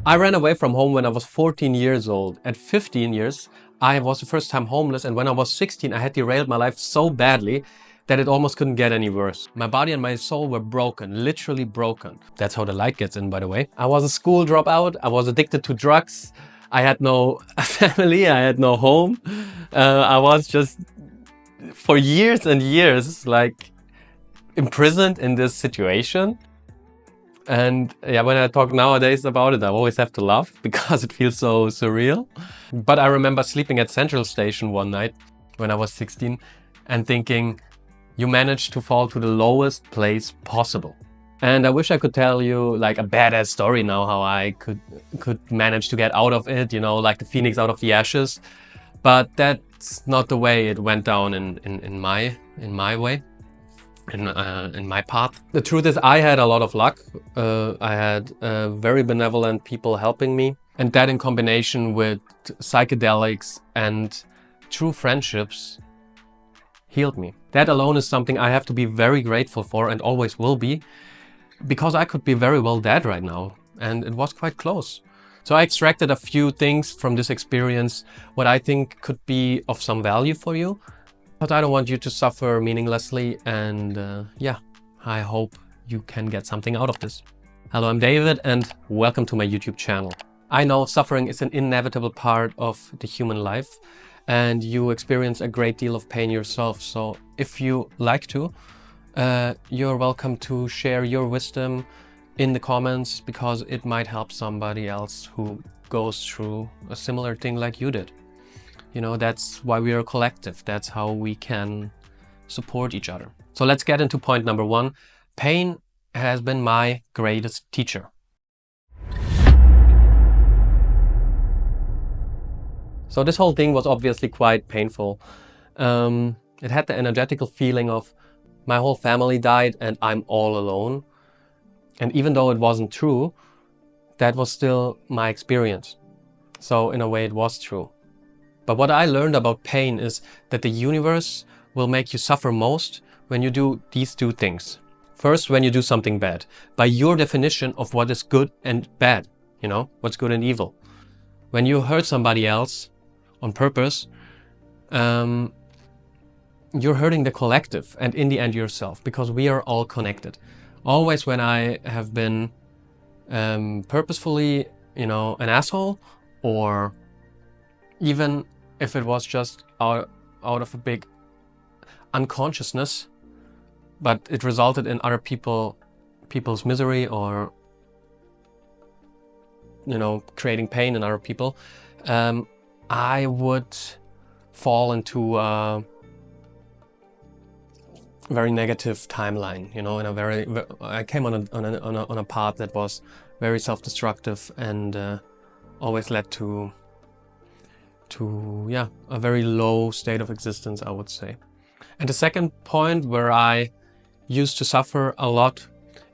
I ran away from home when I was 14 years old. At 15 years, I was the first time homeless, and when I was 16, I had derailed my life so badly that it almost couldn't get any worse. My body and my soul were broken, literally broken. That's how the light gets in, by the way. I was a school dropout, I was addicted to drugs, I had no family, I had no home. I was just, for years and years, like, imprisoned in this situation. And yeah, when I talk nowadays about it, I always have to laugh because it feels so surreal. But I remember sleeping at Central Station one night when I was 16 and thinking, you managed to fall to the lowest place possible. And I wish I could tell you like a badass story now how I could manage to get out of it, you know, like the phoenix out of the ashes. But that's not the way it went down in my way. In my path. The truth is I had a lot of luck. I had very benevolent people helping me, and that in combination with psychedelics and true friendships healed me. That alone is something I have to be very grateful for and always will be, because I could be very well dead right now, and it was quite close. So I extracted a few things from this experience, what I think could be of some value for you. But I don't want you to suffer meaninglessly, and yeah, I hope you can get something out of this. Hello, I'm David and welcome to my YouTube channel. I know suffering is an inevitable part of the human life and you experience a great deal of pain yourself. So if you like to, you're welcome to share your wisdom in the comments, because it might help somebody else who goes through a similar thing like you did. You know, that's why we are a collective. That's how we can support each other. So let's get into point number one. Pain has been my greatest teacher. So this whole thing was obviously quite painful. It had the energetical feeling of my whole family died and I'm all alone. And even though it wasn't true, that was still my experience. So in a way it was true. But what I learned about pain is that the universe will make you suffer most when you do these two things. First, when you do something bad, by your definition of what is good and bad, you know, what's good and evil. When you hurt somebody else on purpose, you're hurting the collective and in the end yourself, because we are all connected. Always when I have been purposefully, you know, an asshole, or even if it was just out of a big unconsciousness, but it resulted in other people's misery, or, you know, creating pain in other people, I would fall into a very negative timeline, you know, I came on a path that was very self-destructive and always led to yeah, a very low state of existence, I would say. And the second point where I used to suffer a lot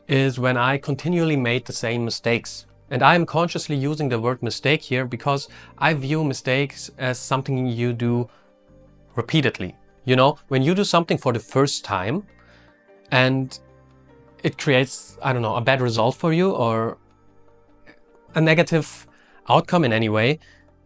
is when I continually made the same mistakes. And I am consciously using the word mistake here because I view mistakes as something you do repeatedly. You know, when you do something for the first time and it creates, I don't know, a bad result for you or a negative outcome in any way,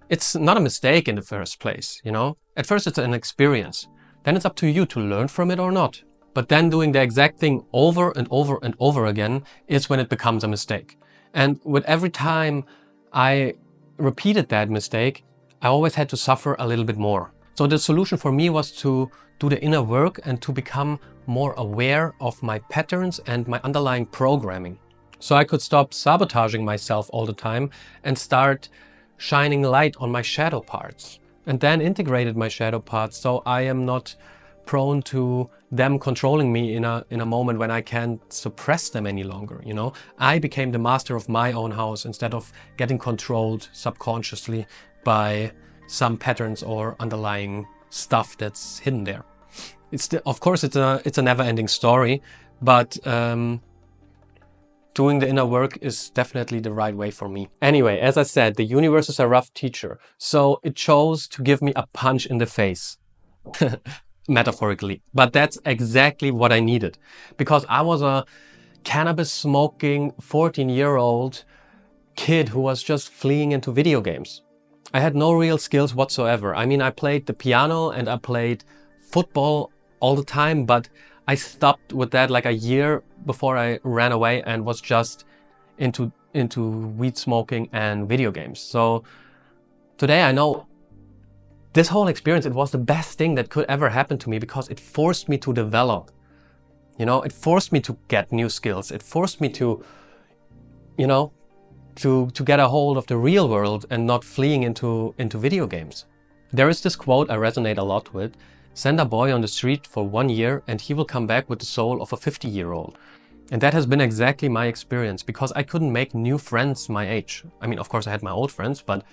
it's not a mistake in the first place, you know? At first it's an experience. Then it's up to you to learn from it or not. But then doing the exact thing over and over and over again is when it becomes a mistake. And with every time I repeated that mistake, I always had to suffer a little bit more. So the solution for me was to do the inner work and to become more aware of my patterns and my underlying programming. So I could stop sabotaging myself all the time and start shining light on my shadow parts, and then integrated my shadow parts so I am not prone to them controlling me in a moment when I can't suppress them any longer, you know? I became the master of my own house instead of getting controlled subconsciously by some patterns or underlying stuff that's hidden there. Of course it's a never-ending story, but doing the inner work is definitely the right way for me. Anyway, as I said, the universe is a rough teacher, so it chose to give me a punch in the face. Metaphorically. But that's exactly what I needed, because I was a cannabis smoking 14-year-old kid who was just fleeing into video games. I had no real skills whatsoever. I mean, I played the piano and I played football all the time, but I stopped with that like a year before I ran away and was just into weed smoking and video games. So today I know this whole experience, it was the best thing that could ever happen to me because it forced me to develop. You know, it forced me to get new skills. It forced me to, you know, to get a hold of the real world and not fleeing into video games. There is this quote I resonate a lot with: send a boy on the street for 1 year and he will come back with the soul of a 50-year-old. And that has been exactly my experience, because I couldn't make new friends my age. I mean, of course I had my old friends, but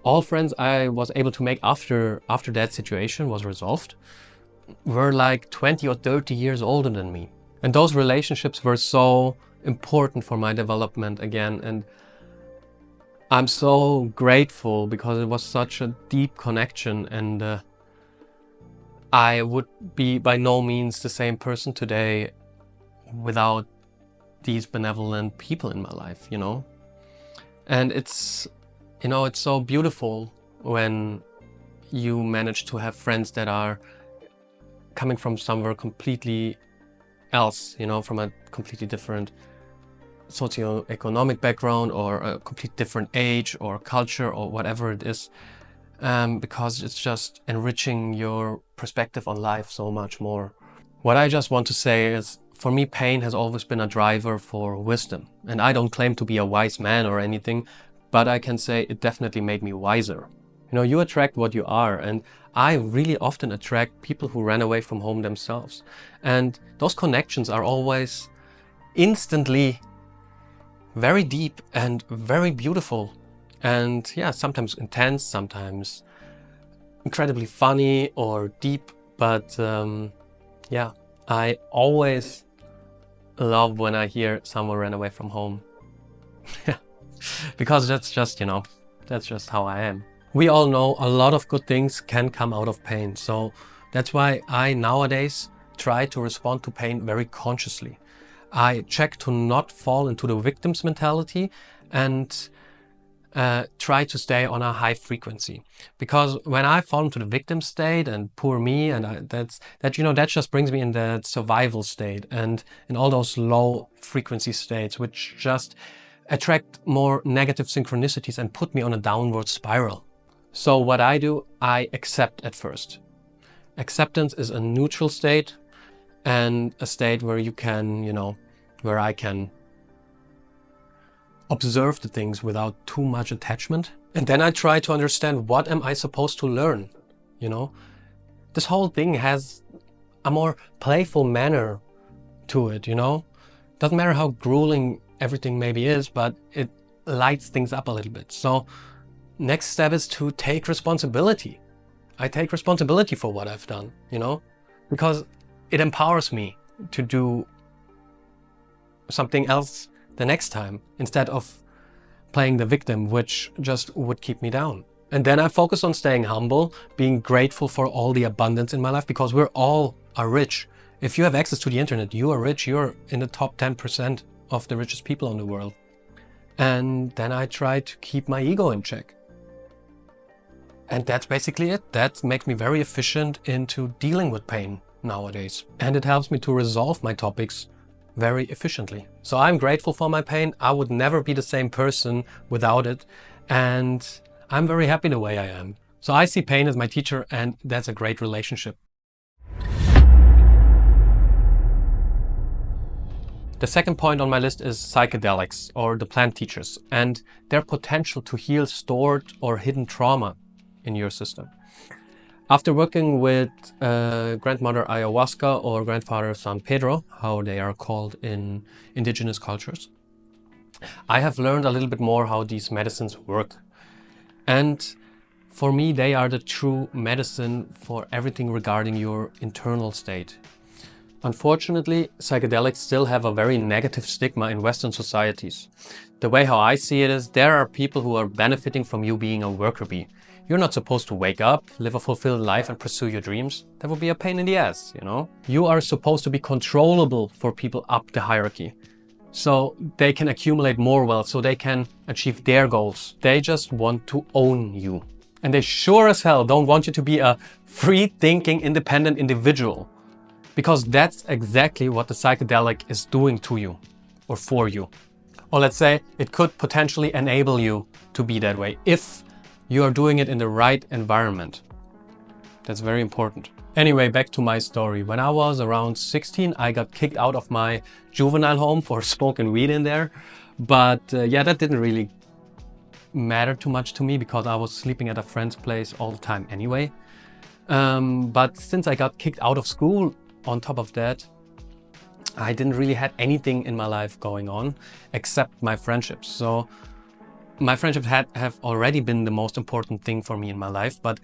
all friends I was able to make after that situation was resolved were like 20 or 30 years older than me. And those relationships were so important for my development again. And I'm so grateful because it was such a deep connection, and I would be by no means the same person today without these benevolent people in my life, you know? And it's, you know, it's so beautiful when you manage to have friends that are coming from somewhere completely else, you know, from a completely different socioeconomic background or a completely different age or culture or whatever it is, because it's just enriching your perspective on life so much more. What I just want to say is, for me, pain has always been a driver for wisdom. And I don't claim to be a wise man or anything, but I can say it definitely made me wiser. You know, you attract what you are, and I really often attract people who ran away from home themselves. And those connections are always instantly very deep and very beautiful. And yeah, sometimes intense, sometimes incredibly funny or deep. But yeah, I always love when I hear someone ran away from home. Because that's just, you know, that's just how I am. We all know a lot of good things can come out of pain. So that's why I nowadays try to respond to pain very consciously. I check to not fall into the victim's mentality and try to stay on a high frequency. Because when I fall into the victim state and poor me, and that just brings me in that survival state and in all those low frequency states, which just attract more negative synchronicities and put me on a downward spiral. So what I do, I accept at first. Acceptance is a neutral state and a state where you can, you know, where I can observe the things without too much attachment. And then I try to understand, what am I supposed to learn? You know, this whole thing has a more playful manner to it, you know? Doesn't matter how grueling everything maybe is, but it lights things up a little bit. So next step is to take responsibility. I take responsibility for what I've done, you know, because it empowers me to do something else the next time instead of playing the victim, which just would keep me down. And then I focus on staying humble, being grateful for all the abundance in my life, because we're all rich. If you have access to the internet, you are rich. You're in the top 10% of the richest people in the world. And then I try to keep my ego in check. And that's basically it. That makes me very efficient into dealing with pain nowadays. And it helps me to resolve my topics very efficiently. So I'm grateful for my pain. I would never be the same person without it. And I'm very happy the way I am. So I see pain as my teacher, and that's a great relationship. The second point on my list is psychedelics, or the plant teachers, and their potential to heal stored or hidden trauma in your system. After working with grandmother ayahuasca or grandfather San Pedro, how they are called in indigenous cultures, I have learned a little bit more how these medicines work. And for me, they are the true medicine for everything regarding your internal state. Unfortunately, psychedelics still have a very negative stigma in Western societies. The way how I see it is, there are people who are benefiting from you being a worker bee. You're not supposed to wake up, live a fulfilled life and pursue your dreams. That would be a pain in the ass, you know? You are supposed to be controllable for people up the hierarchy. so they can accumulate more wealth, so they can achieve their goals. They just want to own you. And they sure as hell don't want you to be a free-thinking, independent individual. Because that's exactly what the psychedelic is doing to you or for you. Or let's say it could potentially enable you to be that way if you are doing it in the right environment. That's very important. Anyway, back to my story. When I was around 16, I got kicked out of my juvenile home for smoking weed in there. But yeah, that didn't really matter too much to me because I was sleeping at a friend's place all the time anyway. But since I got kicked out of school, on top of that, I didn't really have anything in my life going on except my friendships. So my friendships have already been the most important thing for me in my life, but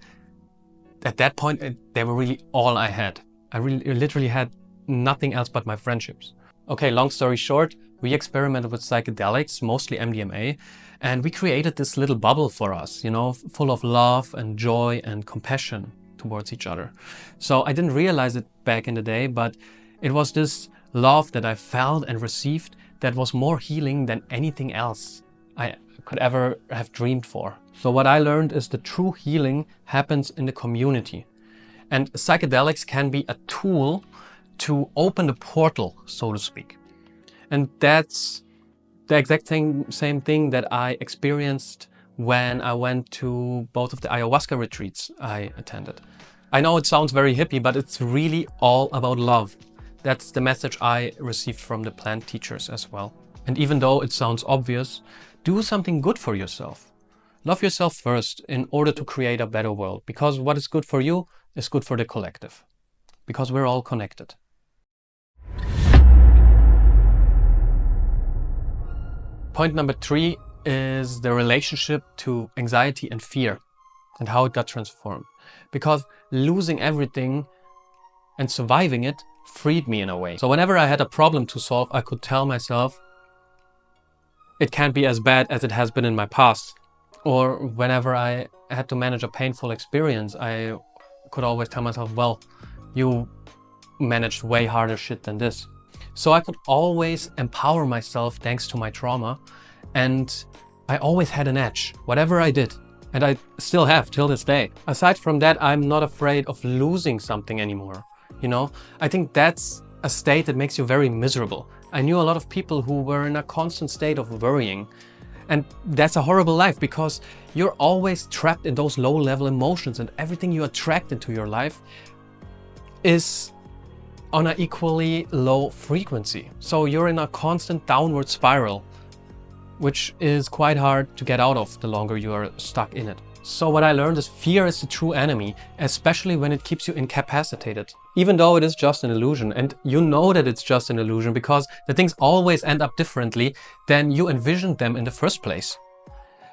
at that point, they were really all I had. I literally had nothing else but my friendships. Okay, long story short, we experimented with psychedelics, mostly MDMA, and we created this little bubble for us, you know, full of love and joy and compassion towards each other. So I didn't realize it back in the day, but it was this love that I felt and received that was more healing than anything else I could ever have dreamed for. So what I learned is the true healing happens in the community. And psychedelics can be a tool to open the portal, so to speak. And that's the exact same thing that I experienced when I went to both of the ayahuasca retreats I attended. I know it sounds very hippie, but it's really all about love. That's the message I received from the plant teachers as well. And even though it sounds obvious, do something good for yourself. Love yourself first in order to create a better world, because what is good for you is good for the collective, because we're all connected. Point number 3 is the relationship to anxiety and fear and how it got transformed. Because losing everything and surviving it freed me in a way. So whenever I had a problem to solve, I could tell myself, it can't be as bad as it has been in my past. Or whenever I had to manage a painful experience, I could always tell myself, well, you managed way harder shit than this. So I could always empower myself thanks to my trauma, and I always had an edge, whatever I did. And I still have till this day. Aside from that, I'm not afraid of losing something anymore. You know, I think that's a state that makes you very miserable. I knew a lot of people who were in a constant state of worrying. And that's a horrible life because you're always trapped in those low-level emotions, and everything you attract into your life is on an equally low frequency. So you're in a constant downward spiral, which is quite hard to get out of the longer you are stuck in it. So what I learned is fear is the true enemy, especially when it keeps you incapacitated. Even though it is just an illusion, and you know that it's just an illusion because the things always end up differently than you envisioned them in the first place.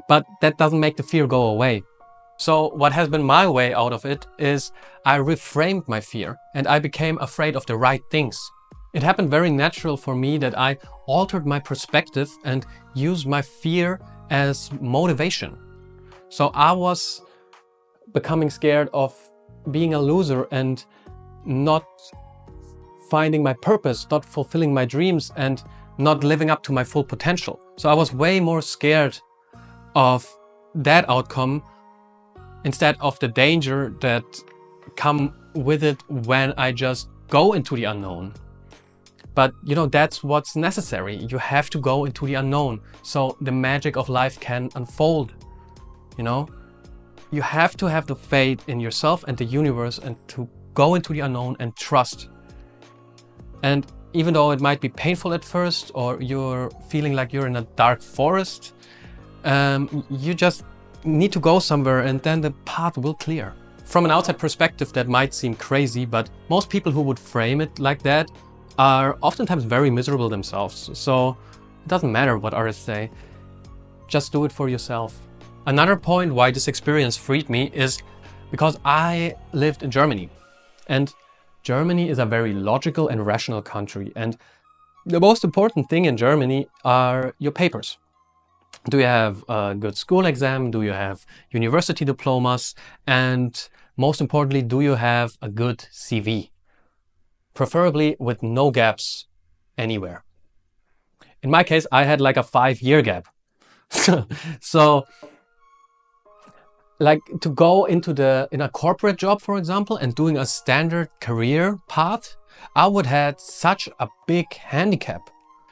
But that doesn't make the fear go away. So what has been my way out of it is I reframed my fear and I became afraid of the right things. It happened very natural for me that I altered my perspective and used my fear as motivation. So I was becoming scared of being a loser and not finding my purpose, not fulfilling my dreams, and not living up to my full potential. So I was way more scared of that outcome instead of the danger that come with it when I just go into the unknown. But you know, that's what's necessary. You have to go into the unknown so the magic of life can unfold. You know, you have to have the faith in yourself and the universe and to go into the unknown and trust. And even though it might be painful at first, or you're feeling like you're in a dark forest, you just need to go somewhere and then the path will clear. From an outside perspective, that might seem crazy, but most people who would frame it like that are oftentimes very miserable themselves. So it doesn't matter what others say. Just do it for yourself. Another point why this experience freed me is because I lived in Germany. And Germany is a very logical and rational country. And the most important thing in Germany are your papers. Do you have a good school exam? Do you have university diplomas? And most importantly, do you have a good CV? Preferably with no gaps anywhere. In my case, I had like a 5-year gap. So like to go into in a corporate job, for example, and doing a standard career path, I would have such a big handicap.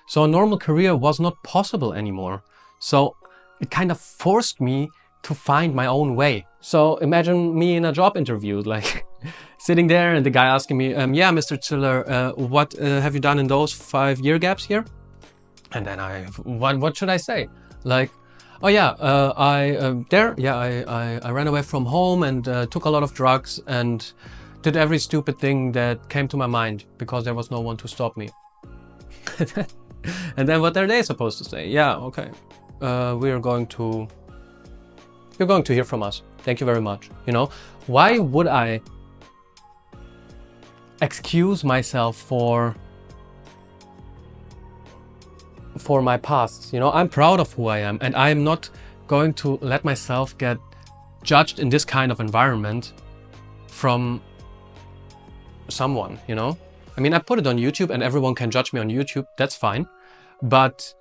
So a normal career was not possible anymore. So it kind of forced me to find my own way. So imagine me in a job interview, like sitting there and the guy asking me, yeah, Mr. Ziller, what have you done in those 5-year gaps here? And then what should I say? Like, oh yeah, I ran away from home and took a lot of drugs and did every stupid thing that came to my mind because there was no one to stop me. And then what are they supposed to say? Yeah, okay, you're going to hear from us. Thank you very much. You know, why would I excuse myself for my past? You know, I'm proud of who I am, and I'm not going to let myself get judged in this kind of environment from someone, you know? I mean, I put it on YouTube and everyone can judge me on YouTube, that's fine. But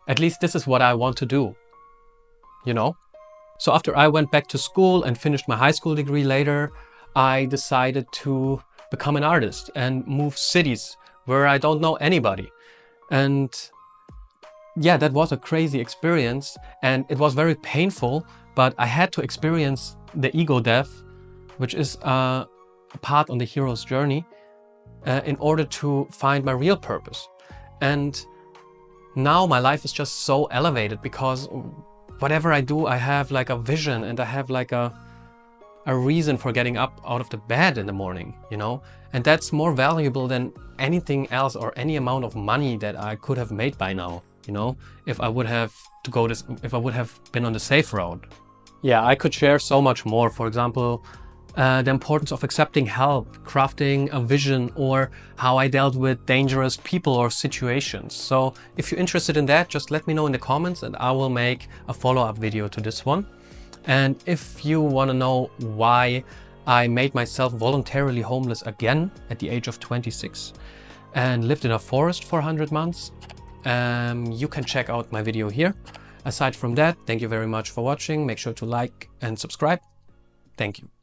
at least this is what I want to do, you know? So after I went back to school and finished my high school degree later, I decided to become an artist and move cities where I don't know anybody. And yeah, that was a crazy experience and it was very painful, but I had to experience the ego death, which is a part on the hero's journey, in order to find my real purpose. And now my life is just so elevated because whatever I do, I have like a vision and I have like a reason for getting up out of the bed in the morning, you know? And that's more valuable than anything else or any amount of money that I could have made by now, you know? If I would have been on the safe road. Yeah, I could share so much more. For example, the importance of accepting help, crafting a vision, or how I dealt with dangerous people or situations. So if you're interested in that, just let me know in the comments and I will make a follow-up video to this one. And if you want to know why I made myself voluntarily homeless again at the age of 26 and lived in a forest for 100 months, you can check out my video here. Aside from that, thank you very much for watching. Make sure to like and subscribe. Thank you.